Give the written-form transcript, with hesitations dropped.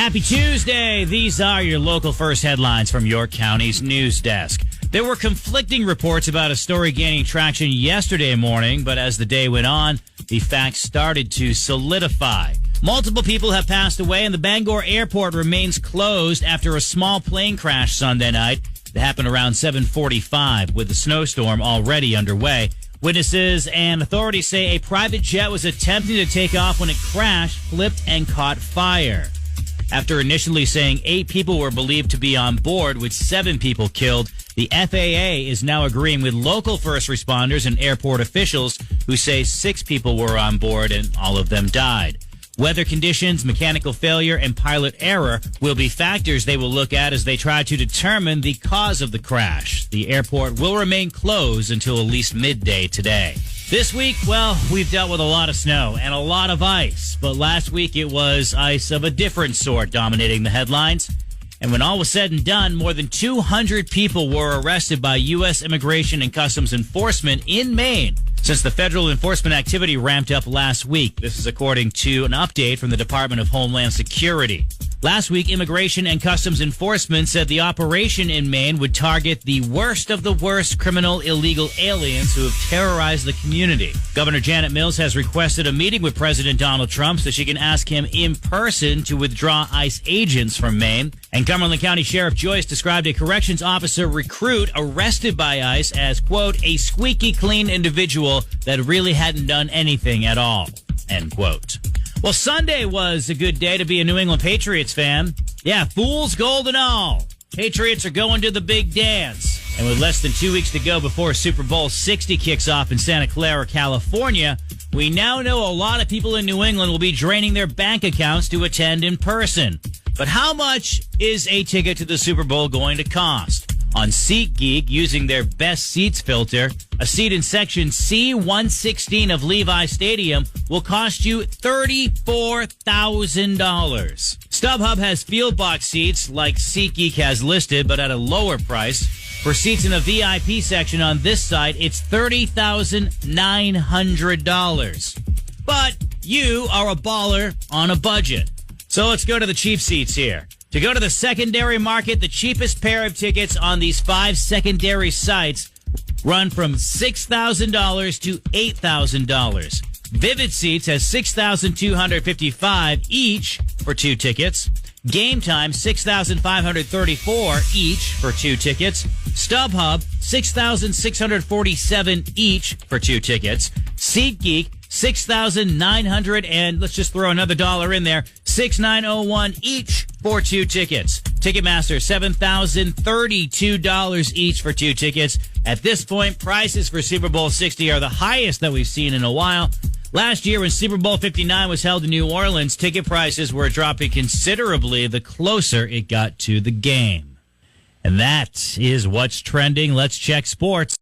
Happy Tuesday. These are your local first headlines from York County's news desk. There were conflicting reports about a story gaining traction yesterday morning, but as the day went on, the facts started to solidify. Multiple people have passed away, and the Bangor airport remains closed after a small plane crash Sunday night that happened around 7:45, with the snowstorm already underway. Witnesses and authorities say a private jet was attempting to take off when it crashed, flipped, and caught fire. After initially saying 8 people were believed to be on board, with 7 people killed, the FAA is now agreeing with local first responders and airport officials who say 6 people were on board and all of them died. Weather conditions, mechanical failure, and pilot error will be factors they will look at as they try to determine the cause of the crash. The airport will remain closed until at least midday today. This week, well, we've dealt with a lot of snow and a lot of ice, but last week it was ice of a different sort dominating the headlines. And when all was said and done, more than 200 people were arrested by U.S. Immigration and Customs Enforcement in Maine since the federal enforcement activity ramped up last week. This is according to an update from the Department of Homeland Security. Last week, Immigration and Customs Enforcement said the operation in Maine would target the worst of the worst criminal illegal aliens who have terrorized the community. Governor Janet Mills has requested a meeting with President Donald Trump so she can ask him in person to withdraw ICE agents from Maine. And Cumberland County Sheriff Joyce described a corrections officer recruit arrested by ICE as, quote, a squeaky clean individual that really hadn't done anything at all, end quote. Well, Sunday was a good day to be a New England Patriots fan. Yeah, fool's gold and all. Patriots are going to the big dance. And with less than 2 weeks to go before Super Bowl 60 kicks off in Santa Clara, California, we now know a lot of people in New England will be draining their bank accounts to attend in person. But how much is a ticket to the Super Bowl going to cost? On SeatGeek, using their best seats filter, a seat in section C116 of Levi Stadium will cost you $34,000. StubHub has field box seats like SeatGeek has listed, but at a lower price. For seats in a VIP section on this site, it's $30,900. But you are a baller on a budget. So let's go to the cheap seats here. To go to the secondary market, the cheapest pair of tickets on these 5 secondary sites run from $6,000 to $8,000. Vivid Seats has $6,255 each for 2 tickets. Game Time, $6,534 each for 2 tickets. StubHub, $6,647 each for 2 tickets. SeatGeek, $6,900, and let's just throw another dollar in there, $6,901 each for 2 tickets. Ticketmaster, $7,032 each for 2 tickets. At this point, prices for Super Bowl 60 are the highest that we've seen in a while. Last year, when Super Bowl 59 was held in New Orleans, ticket prices were dropping considerably the closer it got to the game. And that is what's trending. Let's check sports.